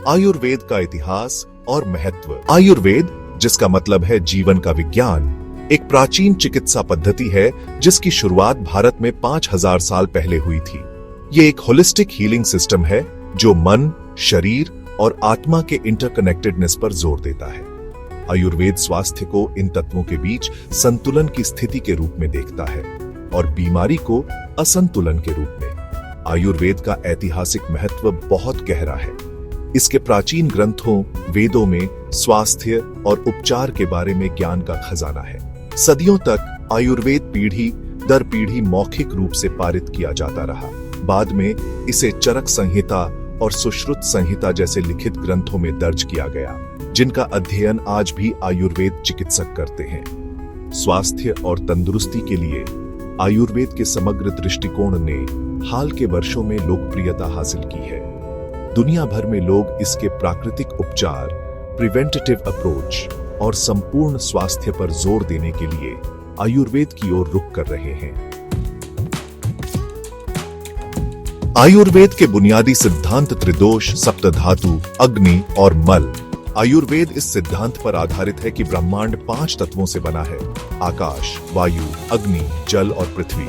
आयुर्वेद का इतिहास और महत्व। आयुर्वेद, जिसका मतलब है जीवन का विज्ञान, एक प्राचीन चिकित्सा पद्धति है जिसकी शुरुआत भारत में 5000 साल पहले हुई थी। ये एक होलिस्टिक हीलिंग सिस्टम है जो मन, शरीर और आत्मा के इंटरकनेक्टेडनेस पर जोर देता है। आयुर्वेद स्वास्थ्य को इन तत्वों के बीच संतुलन की स्थिति के रूप में देखता है और बीमारी को असंतुलन के रूप में। आयुर्वेद का ऐतिहासिक महत्व बहुत गहरा है। इसके प्राचीन ग्रंथों, वेदों में स्वास्थ्य और उपचार के बारे में ज्ञान का खजाना है। सदियों तक आयुर्वेद पीढ़ी दर पीढ़ी मौखिक रूप से पारित किया जाता रहा। बाद में इसे चरक संहिता और सुश्रुत संहिता जैसे लिखित ग्रंथों में दर्ज किया गया, जिनका अध्ययन आज भी आयुर्वेद चिकित्सक करते हैं। स्वास्थ्य और तंदुरुस्ती के लिए आयुर्वेद के समग्र दृष्टिकोण ने हाल के वर्षों में लोकप्रियता हासिल की है। दुनिया भर में लोग इसके प्राकृतिक उपचार, प्रिवेंटिव अप्रोच और संपूर्ण स्वास्थ्य पर जोर देने के लिए आयुर्वेद की ओर रुख कर रहे हैं। आयुर्वेद के बुनियादी सिद्धांत त्रिदोष, सप्तधातु, अग्नि और मल। आयुर्वेद इस सिद्धांत पर आधारित है कि ब्रह्मांड 5 तत्वों से बना है: आकाश, वायु, अग्नि, जल और पृथ्वी।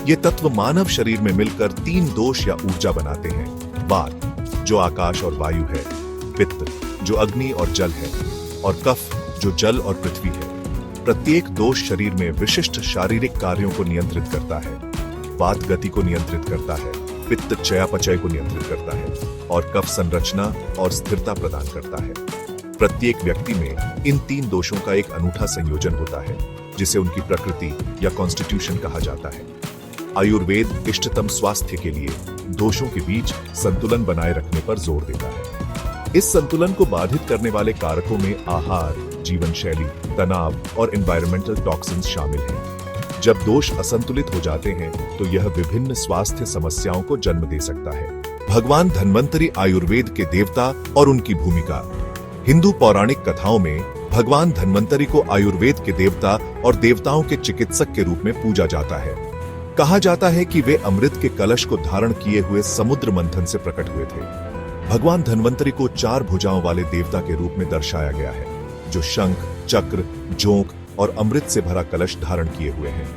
ये तत्व मानव शरीर में मिलकर 3 दोष या ऊर्जा बनाते हैं: वात, जो आकाश और वायु है; पित्त, जो अग्नि और जल है; और कफ, जो जल और पृथ्वी है। प्रत्येक दोष शरीर में विशिष्ट शारीरिक कार्यों को नियंत्रित करता है। वात गति को नियंत्रित करता है, पित्त चयापचय को नियंत्रित करता है और कफ संरचना और स्थिरता प्रदान करता है। प्रत्येक व्यक्ति में इन 3 दोषों का एक अनूठा संयोजन होता है, जिसे उनकी प्रकृति या कॉन्स्टिट्यूशन कहा जाता है। आयुर्वेद इष्टतम स्वास्थ्य के लिए दोषों के बीच संतुलन बनाए रखने पर जोर देता है। इस संतुलन को बाधित करने वाले कारकों में आहार, जीवन शैली, तनाव और एनवायरमेंटल टॉक्सिन्स शामिल हैं। जब दोष असंतुलित हो जाते हैं तो यह विभिन्न स्वास्थ्य समस्याओं को जन्म दे सकता है। भगवान धन्वंतरि आयुर्वेद के देवता और उनकी भूमिका। हिंदू पौराणिक कथाओं में भगवान धन्वंतरि को आयुर्वेद के देवता और देवताओं के चिकित्सक के रूप में पूजा जाता है। कहा जाता है कि वे अमृत के कलश को धारण किए हुए समुद्र मंथन से प्रकट हुए थे। भगवान धन्वंतरि को 4 भुजाओं वाले देवता के रूप में दर्शाया गया है, जो शंख, चक्र, जोंक और अमृत से भरा कलश धारण किए हुए हैं।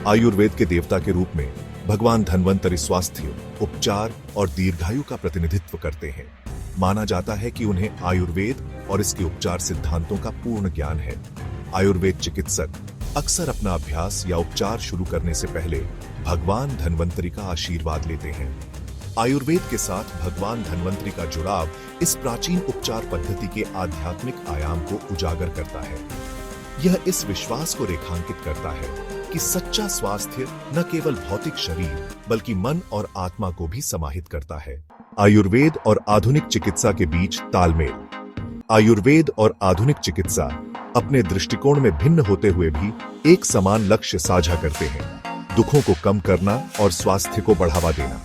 आयुर्वेद के देवता के रूप में भगवान धन्वंतरि स्वास्थ्य, उपचार और दीर्घायु का प्रतिनिधित्व करते हैं। माना जाता है कि उन्हें आयुर्वेद और इसके उपचार सिद्धांतों का पूर्ण ज्ञान है। आयुर्वेद चिकित्सक अक्सर अपना अभ्यास या उपचार शुरू करने से पहले भगवान धन्वंतरि का आशीर्वाद लेते हैं। आयुर्वेद के साथ भगवान धन्वंतरि का जुड़ाव इस प्राचीन उपचार पद्धति के आध्यात्मिक आयाम को उजागर करता है। यह इस विश्वास को रेखांकित करता है कि सच्चा स्वास्थ्य न केवल भौतिक शरीर बल्कि मन और आत्मा को भी समाहित करता है। आयुर्वेद और आधुनिक चिकित्सा के बीच तालमेल। आयुर्वेद और आधुनिक चिकित्सा अपने दृष्टिकोण में भिन्न होते हुए भी एक समान लक्ष्य साझा करते हैं: दुखों को कम करना और स्वास्थ्य को बढ़ावा देना।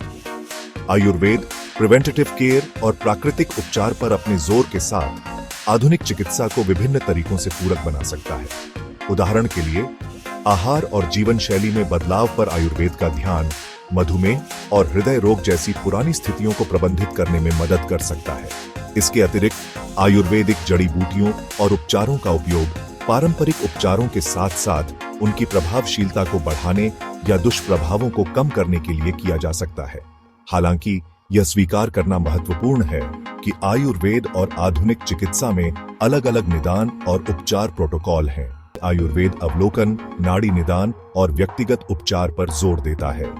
आयुर्वेद प्रिवेंटिव केयर और प्राकृतिक उपचार पर अपने जोर के साथ आधुनिक चिकित्सा को विभिन्न तरीकों से पूरक बना सकता है। उदाहरण के लिए, आहार और जीवन शैली में बदलाव पर आयुर्वेद का ध्यान मधुमेह और हृदय रोग जैसी पुरानी स्थितियों को प्रबंधित करने में मदद कर सकता है। इसके अतिरिक्त आयुर्वेदिक जड़ी बूटियों और उपचारों का उपयोग पारंपरिक उपचारों के साथ साथ उनकी प्रभावशीलता को बढ़ाने या दुष्प्रभावों को कम करने के लिए किया जा सकता है। हालांकि यह स्वीकार करना महत्वपूर्ण है कि आयुर्वेद और आधुनिक चिकित्सा में अलग-अलग निदान और उपचार प्रोटोकॉल हैं। आयुर्वेद अवलोकन, नाड़ी निदान और व्यक्तिगत उपचार पर जोर देता है।